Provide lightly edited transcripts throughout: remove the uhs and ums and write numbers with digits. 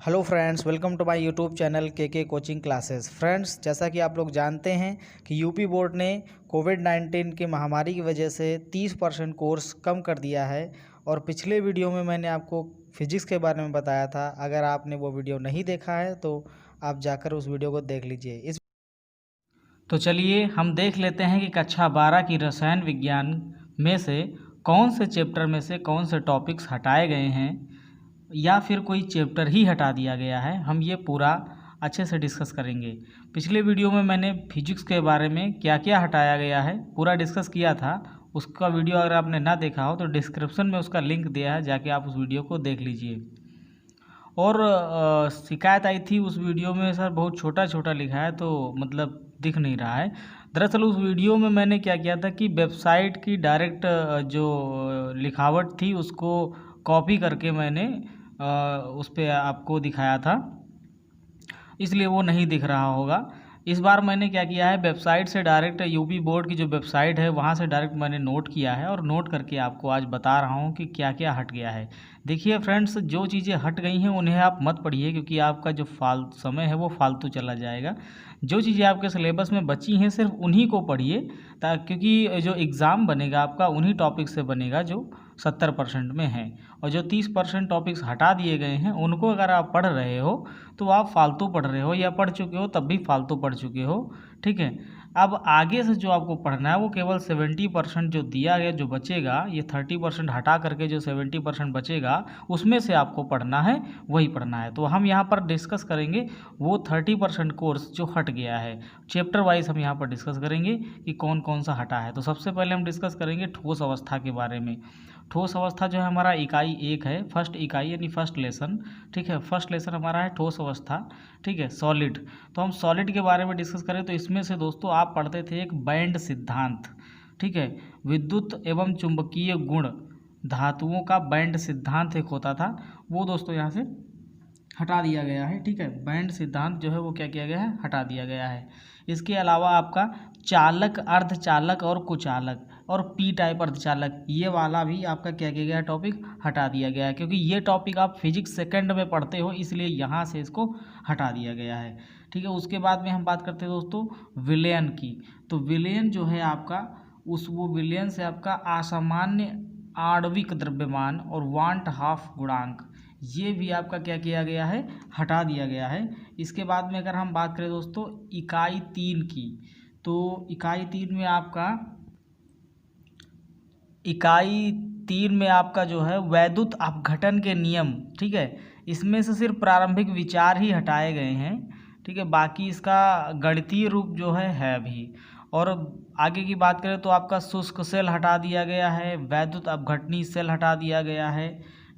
Hello friends, welcome to my YouTube channel के coaching classes. Friends, जैसा कि आप लोग जानते हैं कि यूपी बोर्ड ने कोविड-19 की महामारी की वजह से 30% कोर्स कम कर दिया है। और पिछले वीडियो में मैंने आपको फिजिक्स के बारे में बताया था। अगर आपने वो वीडियो नहीं देखा है तो आप जाकर उस वीडियो को देख लीजिए। तो चलिए हम देख लेते हैं कि कक्षा 12 की रसायन विज्ञान में से कौन से चैप्टर में से कौन से टॉपिक्स हटाए गए हैं या फिर कोई चैप्टर ही हटा दिया गया है। हम ये पूरा अच्छे से डिस्कस करेंगे। पिछले वीडियो में मैंने फिजिक्स के बारे में क्या क्या हटाया गया है पूरा डिस्कस किया था। उसका वीडियो अगर आपने ना देखा हो तो डिस्क्रिप्शन में उसका लिंक दिया है, जाके आप उस वीडियो को देख लीजिए। और शिकायत आई थी उस वीडियो में, सर बहुत छोटा छोटा लिखा है तो मतलब दिख नहीं रहा है। दरअसल उस वीडियो में मैंने क्या किया था कि वेबसाइट की डायरेक्ट जो लिखावट थी उसको कॉपी करके मैंने उस पर आपको दिखाया था, इसलिए वो नहीं दिख रहा होगा। इस बार मैंने क्या किया है, वेबसाइट से डायरेक्ट यूपी बोर्ड की जो वेबसाइट है वहाँ से डायरेक्ट मैंने नोट किया है और नोट करके आपको आज बता रहा हूँ कि क्या क्या हट गया है। देखिए फ्रेंड्स, जो चीज़ें हट गई हैं उन्हें आप मत पढ़िए, क्योंकि आपका जो समय है वो फालतू चला जाएगा। जो चीज़ें आपके सिलेबस में बची हैं सिर्फ उन्हीं को पढ़िए, क्योंकि जो एग्ज़ाम बनेगा आपका उन्हीं टॉपिक से बनेगा जो 70% में है। और जो 30% टॉपिक्स हटा दिए गए हैं उनको अगर आप पढ़ रहे हो तो आप फालतू पढ़ रहे हो, या पढ़ चुके हो तब भी फालतू पढ़ चुके हो। ठीक है, अब आगे से जो आपको पढ़ना है वो केवल 70% जो दिया गया जो बचेगा, ये 30% हटा करके जो 70% बचेगा उसमें से आपको पढ़ना है, वही पढ़ना है। तो हम यहाँ पर डिस्कस करेंगे वो 30% कोर्स जो हट गया है। चैप्टर वाइज हम यहाँ पर डिस्कस करेंगे कि कौन कौन सा हटा है। तो सबसे पहले हम डिस्कस करेंगे ठोस अवस्था के बारे में। ठोस अवस्था जो है हमारा इकाई 1 है, फर्स्ट इकाई यानी फर्स्ट लेसन। ठीक है, फर्स्ट लेसन हमारा है ठोस अवस्था। ठीक है, सॉलिड। तो हम सॉलिड के बारे में डिस्कस करें तो इसमें से दोस्तों आप पढ़ते थे एक बैंड सिद्धांत। ठीक है, विद्युत एवं चुंबकीय गुण धातुओं का बैंड सिद्धांत एक होता था, वो दोस्तों यहाँ से हटा दिया गया है। ठीक है, बैंड सिद्धांत जो है वो क्या किया गया है, हटा दिया गया है। इसके अलावा आपका चालक, अर्धचालक और कुचालक और पी टाइप अर्धचालक, ये वाला भी आपका क्या किया गया है, टॉपिक हटा दिया गया है। क्योंकि ये टॉपिक आप फिजिक्स सेकंड में पढ़ते हो, इसलिए यहाँ से इसको हटा दिया गया है। ठीक है, उसके बाद में हम बात करते हैं दोस्तों विलयन की। तो विलयन जो है आपका वो विलयन से आपका असामान्य आणविक द्रव्यमान और वांट हाफ गुणांक, ये भी आपका क्या किया गया है, हटा दिया गया है। इसके बाद में अगर हम बात करें दोस्तों इकाई 3 की, तो इकाई 3 में आपका जो है वैद्युत अपघटन के नियम। ठीक है, इसमें से सिर्फ प्रारंभिक विचार ही हटाए गए हैं। ठीक है, बाकी इसका गणितीय रूप जो है अभी। और आगे की बात करें तो आपका शुष्क सेल हटा दिया गया है, वैद्युत अपघटनी सेल हटा दिया गया है।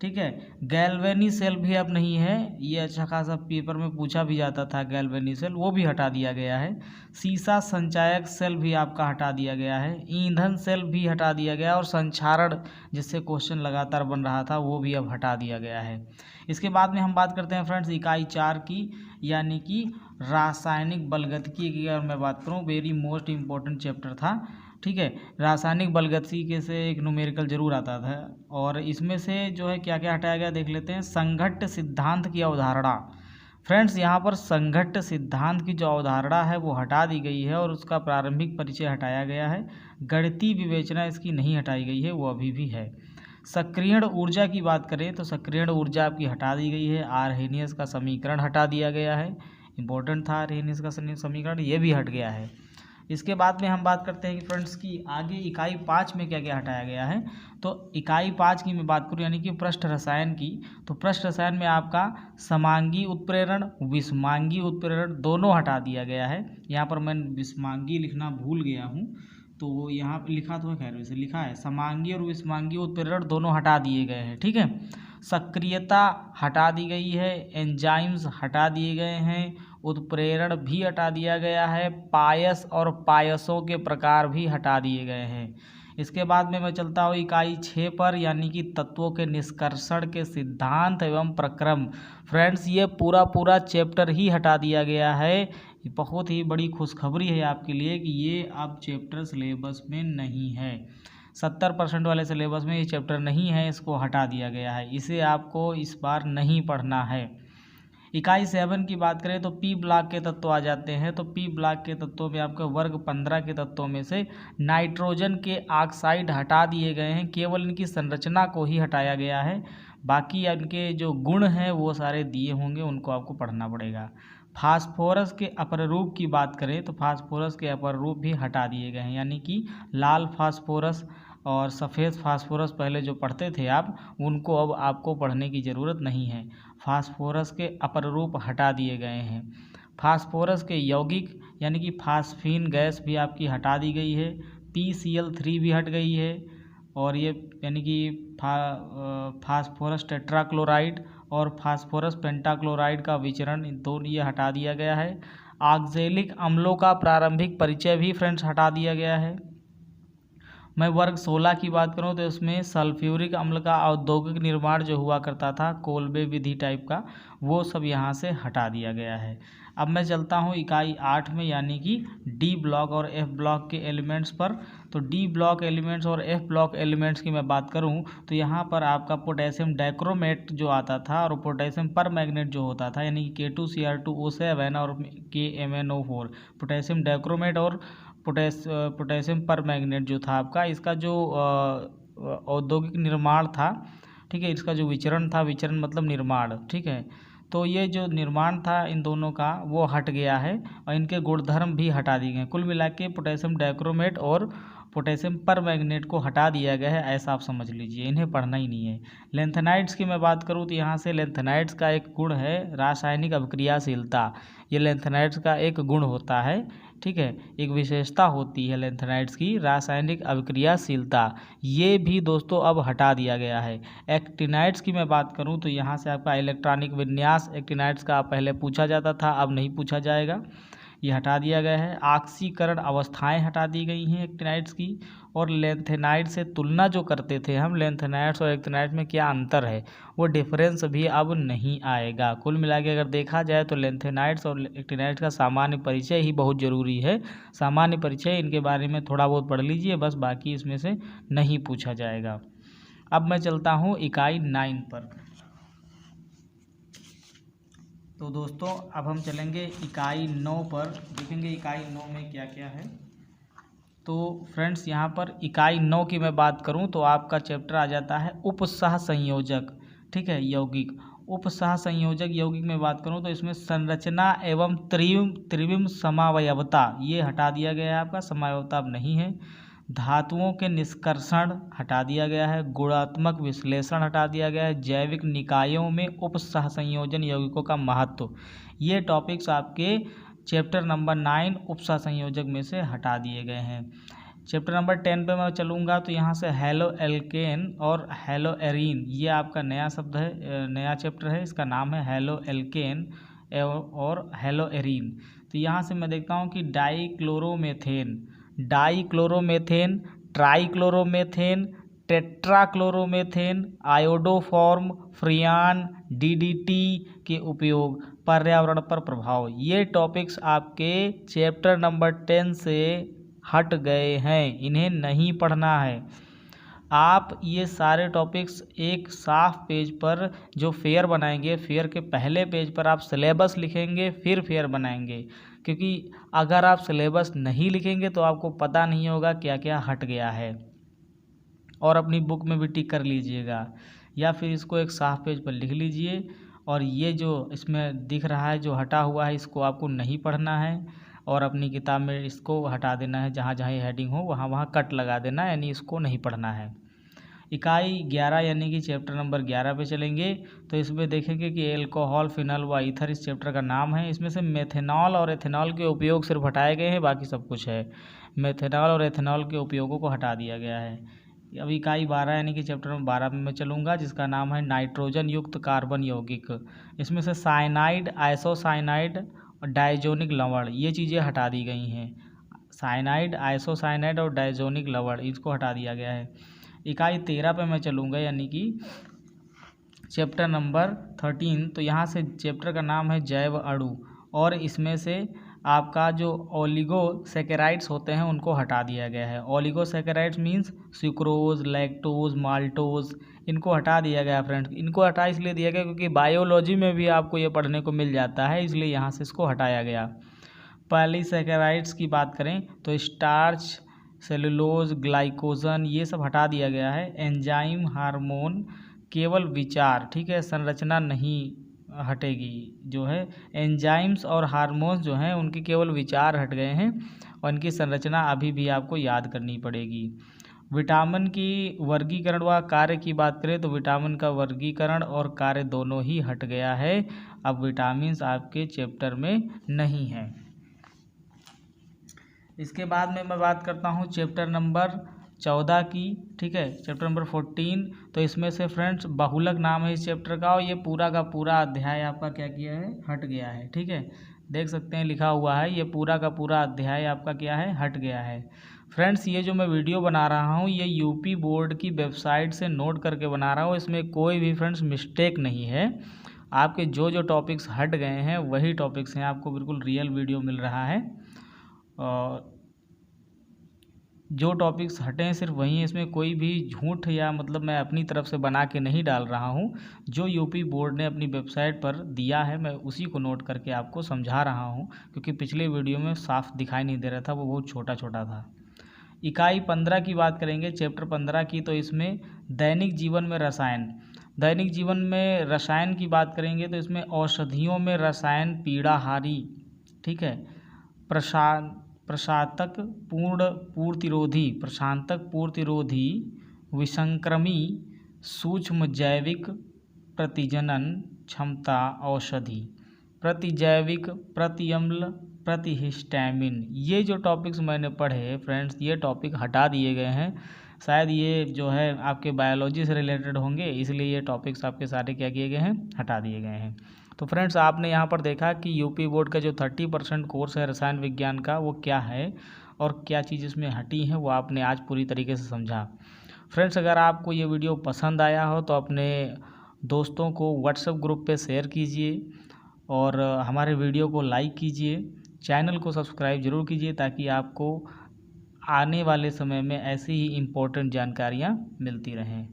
ठीक है, गैल्वेनी सेल भी अब नहीं है, ये अच्छा खासा पेपर में पूछा भी जाता था, गैल्वेनी सेल वो भी हटा दिया गया है। सीसा संचायक सेल भी आपका हटा दिया गया है, ईंधन सेल भी हटा दिया गया और संक्षारण जिससे क्वेश्चन लगातार बन रहा था वो भी अब हटा दिया गया है। इसके बाद में हम बात करते हैं फ्रेंड्स इकाई 4 की, यानी कि रासायनिक बलगतिकी की। अगर मैं बात करूँ, वेरी मोस्ट इम्पोर्टेंट चैप्टर था। ठीक है, रासायनिक बलगतिकी से एक न्यूमेरिकल जरूर आता था। और इसमें से जो है क्या क्या हटाया गया देख लेते हैं। संघट्ट सिद्धांत की अवधारणा। फ्रेंड्स, यहाँ पर संघट्ट सिद्धांत की जो अवधारणा है वो हटा दी गई है और उसका प्रारंभिक परिचय हटाया गया है। गणितीय विवेचना इसकी नहीं हटाई गई है, वो अभी भी है। सक्रियण ऊर्जा की बात करें तो सक्रियण ऊर्जा आपकी हटा दी गई है। आर्हेनियस का समीकरण हटा दिया गया है, इंपॉर्टेंट था आर्हेनियस का समीकरण, ये भी हट गया है। इसके बाद में हम बात करते हैं कि फ्रेंड्स की आगे इकाई 5 में क्या क्या हटाया गया है। तो इकाई 5 की मैं बात करूँ यानी कि पृष्ठ रसायन की, तो पृष्ठ रसायन में आपका समांगी उत्प्रेरण, विषमांगी उत्प्रेरण दोनों हटा दिया गया है। यहाँ पर मैं विषमांगी लिखना भूल गया हूँ, तो वो यहाँ पर लिखा तो है, खैर वैसे लिखा है समांगी और विषमांगी उत्प्रेरण दोनों हटा दिए गए हैं। ठीक है, सक्रियता हटा दी गई है, एंजाइम्स हटा दिए गए हैं, उत्प्रेरण भी हटा दिया गया है, पायस और पायसों के प्रकार भी हटा दिए गए हैं। इसके बाद में मैं चलता हूँ इकाई 6 पर, यानी कि तत्वों के निष्कर्षण के सिद्धांत एवं प्रक्रम। फ्रेंड्स, ये पूरा चैप्टर ही हटा दिया गया है। बहुत ही बड़ी खुशखबरी है आपके लिए कि ये अब चैप्टर सिलेबस में नहीं है। 70% वाले सिलेबस में ये चैप्टर नहीं है, इसको हटा दिया गया है, इसे आपको इस बार नहीं पढ़ना है। इकाई 7 की बात करें तो पी ब्लॉक के तत्व आ जाते हैं। तो पी ब्लॉक के तत्वों में आपके वर्ग 15 के तत्वों में से नाइट्रोजन के ऑक्साइड हटा दिए गए हैं, केवल इनकी संरचना को ही हटाया गया है। बाकी इनके जो गुण हैं वो सारे दिए होंगे, उनको आपको पढ़ना पड़ेगा। फास्फोरस के अपरूप की बात करें तो फास्फोरस के अपरूप भी हटा दिए गए हैं, यानी कि लाल फास्फोरस और सफ़ेद फास्फोरस पहले जो पढ़ते थे आप, उनको अब आपको पढ़ने की ज़रूरत नहीं है। फास्फोरस के अपरूप हटा दिए गए हैं। फास्फोरस के यौगिक यानी कि फास्फीन गैस भी आपकी हटा दी गई है। PCl3 भी हट गई है। और ये यानी कि फास्फोरस टेट्राक्लोराइड और फास्फोरस पेंटाक्लोराइड का विचरण दोनों ये हटा दिया गया है। ऑक्जेलिक अम्लों का प्रारंभिक परिचय भी फ्रेंड्स हटा दिया गया है। मैं वर्ग 16 की बात करूं तो इसमें सल्फ्यूरिक अम्ल का औद्योगिक निर्माण जो हुआ करता था, कोल्बे विधि टाइप का, वो सब यहाँ से हटा दिया गया है। अब मैं चलता हूँ इकाई 8 में, यानी कि डी ब्लॉक और एफ ब्लॉक के एलिमेंट्स पर। तो डी ब्लॉक एलिमेंट्स और एफ ब्लॉक एलिमेंट्स की मैं बात करूँ तो यहाँ पर आपका पोटेशियम डाइक्रोमेट जो आता था और पोटेशियम परमैंगनेट जो होता था, यानी कि K2Cr2O7 और KMnO4, पोटेशियम डाइक्रोमेट और पोटेशियम परमैंगनेट जो था आपका, इसका जो औद्योगिक निर्माण था, ठीक है, इसका जो विचरण था, विचरण मतलब निर्माण, ठीक है, तो ये जो निर्माण था इन दोनों का वो हट गया है और इनके गुणधर्म भी हटा दिए गए। कुल मिला के पोटेशियम डाइक्रोमेट और पोटेशियम परमैंगनेट को हटा दिया गया है, ऐसा आप समझ लीजिए, इन्हें पढ़ना ही नहीं है। लेंथेनाइड्स की मैं बात करूँ तो यहाँ से लेंथेनाइड्स का एक गुण है रासायनिक अभिक्रियाशीलता। ये लेंथेनाइड्स का एक गुण होता है, ठीक है, एक विशेषता होती है लेंथेनाइड्स की, रासायनिक अभिक्रियाशीलता। ये भी दोस्तों अब हटा दिया गया है। एक्टिनाइड्स की मैं बात करूं तो यहाँ से आपका इलेक्ट्रॉनिक विन्यास एक्टिनाइड्स का पहले पूछा जाता था, अब नहीं पूछा जाएगा, ये हटा दिया गया है। ऑक्सीकरण अवस्थाएं हटा दी गई हैं एक्टिनाइड्स की। और लेंथेनाइड से तुलना जो करते थे हम, लेंथेनाइड्स और एक्टिनाइड्स में क्या अंतर है, वो डिफरेंस भी अब नहीं आएगा। कुल मिला के अगर देखा जाए तो लेंथेनाइड्स और एक्टिनाइड्स का सामान्य परिचय ही बहुत ज़रूरी है। सामान्य परिचय इनके बारे में थोड़ा बहुत पढ़ लीजिए बस, बाकी इसमें से नहीं पूछा जाएगा। अब मैं चलता हूँ इकाई 9 पर। तो दोस्तों अब हम चलेंगे इकाई 9 पर, देखेंगे इकाई 9 में क्या क्या है। तो फ्रेंड्स यहाँ पर इकाई 9 की मैं बात करूँ तो आपका चैप्टर आ जाता है उपसह संयोजक, ठीक है, यौगिक। उपसह संयोजक यौगिक में बात करूँ तो इसमें संरचना एवं त्रिविम समावयवता ये हटा दिया गया है आपका, समावयवता अब नहीं है। धातुओं के निष्कर्षण हटा दिया गया है, गुणात्मक विश्लेषण हटा दिया गया है, जैविक निकायों में उपसह संयोजन यौगिकों का महत्व, ये टॉपिक्स आपके चैप्टर नंबर 9 उपसह संयोजक में से हटा दिए गए हैं। चैप्टर नंबर 10 पे मैं चलूँगा तो यहाँ से हेलो एल्केन और हेलो एरीन, ये आपका नया शब्द है, नया चैप्टर है, इसका नाम है हेलो एल्केन और हेलो एरीन। तो यहाँ से मैं देखता हूँ कि dichloromethane, trichloromethane, tetrachloromethane, iodoform, freon, DDT के उपयोग, पर्यावरण पर प्रभाव, ये टॉपिक्स आपके चैप्टर नंबर 10 से हट गए हैं, इन्हें नहीं पढ़ना है। आप ये सारे टॉपिक्स एक साफ पेज पर जो फेयर बनाएंगे, फेयर के पहले पेज पर आप सिलेबस लिखेंगे, फिर फेयर बनाएंगे, क्योंकि अगर आप सिलेबस नहीं लिखेंगे तो आपको पता नहीं होगा क्या क्या हट गया है। और अपनी बुक में भी टिक कर लीजिएगा, या फिर इसको एक साफ पेज पर लिख लीजिए। और ये जो इसमें दिख रहा है जो हटा हुआ है, इसको आपको नहीं पढ़ना है और अपनी किताब में इसको हटा देना है, जहाँ जहाँ हेडिंग हो वहाँ वहाँ कट लगा देना है, यानी इसको नहीं पढ़ना है। इकाई 11 यानी कि चैप्टर नंबर 11 पे चलेंगे तो इसमें देखेंगे कि एल्कोहल, फिनल व ईथर इस चैप्टर का नाम है। इसमें से मेथेनॉल और एथेनॉल के उपयोग सिर्फ हटाए गए हैं, बाकी सब कुछ है। मेथेनॉल और एथेनॉल के उपयोगों को हटा दिया गया है। अब इकाई 12 यानी कि चैप्टर नंबर 12 में मैं चलूँगा, जिसका नाम है नाइट्रोजन युक्त कार्बन यौगिक। इसमें से साइनाइड, आइसोसाइनाइड और डायजोनिक लवण, ये चीज़ें हटा दी गई हैं। साइनाइड, आइसोसाइनाइड और डायजोनिक लवण, इसको हटा दिया गया है। इकाई 13 पे मैं चलूँगा, यानी कि चैप्टर नंबर 13। तो यहाँ से चैप्टर का नाम है जैव अणु, और इसमें से आपका जो ओलिगोसैकेराइड्स होते हैं उनको हटा दिया गया है। Oligosaccharides means sucrose, lactose, maltose, इनको हटा दिया गया फ्रेंड्स। इनको हटा इसलिए दिया गया क्योंकि बायोलॉजी में भी आपको ये पढ़ने को मिल जाता है, इसलिए यहाँ से इसको हटाया गया। पॉलीसैकेराइड्स की बात करें तो स्टार्च, सेलुलोज, ग्लाइकोजन ये सब हटा दिया गया है। एंजाइम, हार्मोन केवल विचार, ठीक है, संरचना नहीं हटेगी। जो है एंजाइम्स और हार्मोन्स जो हैं उनके केवल विचार हट गए हैं और इनकी संरचना अभी भी आपको याद करनी पड़ेगी। विटामिन की वर्गीकरण व कार्य की बात करें तो विटामिन का वर्गीकरण और कार्य दोनों ही हट गया है। अब विटामिन्स आपके चैप्टर में नहीं है। इसके बाद में मैं बात करता हूँ चैप्टर नंबर 14 की, ठीक है, चैप्टर नंबर 14। तो इसमें से फ्रेंड्स बहुलक नाम है इस चैप्टर का और ये पूरा का पूरा अध्याय आपका क्या किया है, हट गया है। ठीक है, देख सकते हैं लिखा हुआ है, ये पूरा का पूरा अध्याय आपका क्या है, हट गया है। फ्रेंड्स ये जो मैं वीडियो बना रहा हूँ ये यूपी बोर्ड की वेबसाइट से नोट करके बना रहा हूँ, इसमें कोई भी फ्रेंड्स मिस्टेक नहीं है। आपके जो जो टॉपिक्स हट गए हैं वही टॉपिक्स हैं, आपको बिल्कुल रियल वीडियो मिल रहा है। और जो टॉपिक्स हटे हैं सिर्फ वही हैं, इसमें कोई भी झूठ या मतलब मैं अपनी तरफ से बना के नहीं डाल रहा हूँ। जो यूपी बोर्ड ने अपनी वेबसाइट पर दिया है मैं उसी को नोट करके आपको समझा रहा हूँ, क्योंकि पिछले वीडियो में साफ दिखाई नहीं दे रहा था, वो बहुत छोटा छोटा था। इकाई 15 की बात करेंगे, चैप्टर 15 की, तो इसमें दैनिक जीवन में रसायन, दैनिक जीवन में रसायन की बात करेंगे तो इसमें औषधियों में रसायन पीड़ाहारी, ठीक है, प्रशांतक पूर्तिरोधी, विसंक्रमी, सूक्ष्म जैविक प्रतिजनन क्षमता औषधि, प्रतिजैविक, प्रतिअम्ल, प्रतिहिस्टैमिन, ये जो टॉपिक्स मैंने पढ़े फ्रेंड्स ये टॉपिक हटा दिए गए हैं। शायद ये जो है आपके बायोलॉजी से रिलेटेड होंगे, इसलिए ये टॉपिक्स आपके सारे क्या किए गए हैं, हटा दिए गए हैं। तो फ्रेंड्स आपने यहाँ पर देखा कि यूपी बोर्ड का जो 30% कोर्स है रसायन विज्ञान का वो क्या है और क्या चीज़ इसमें हटी है, वो आपने आज पूरी तरीके से समझा। फ्रेंड्स अगर आपको ये वीडियो पसंद आया हो तो अपने दोस्तों को व्हाट्सएप ग्रुप पे शेयर कीजिए और हमारे वीडियो को लाइक कीजिए, चैनल को सब्सक्राइब ज़रूर कीजिए ताकि आपको आने वाले समय में ऐसी ही इम्पोर्टेंट जानकारियाँ मिलती रहें।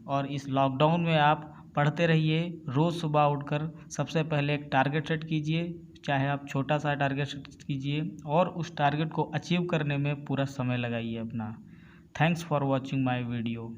और इस लॉकडाउन में आप पढ़ते रहिए, रोज़ सुबह उठकर सबसे पहले एक टारगेट सेट कीजिए, चाहे आप छोटा सा टारगेट सेट कीजिए और उस टारगेट को अचीव करने में पूरा समय लगाइए अपना। Thanks for watching my video.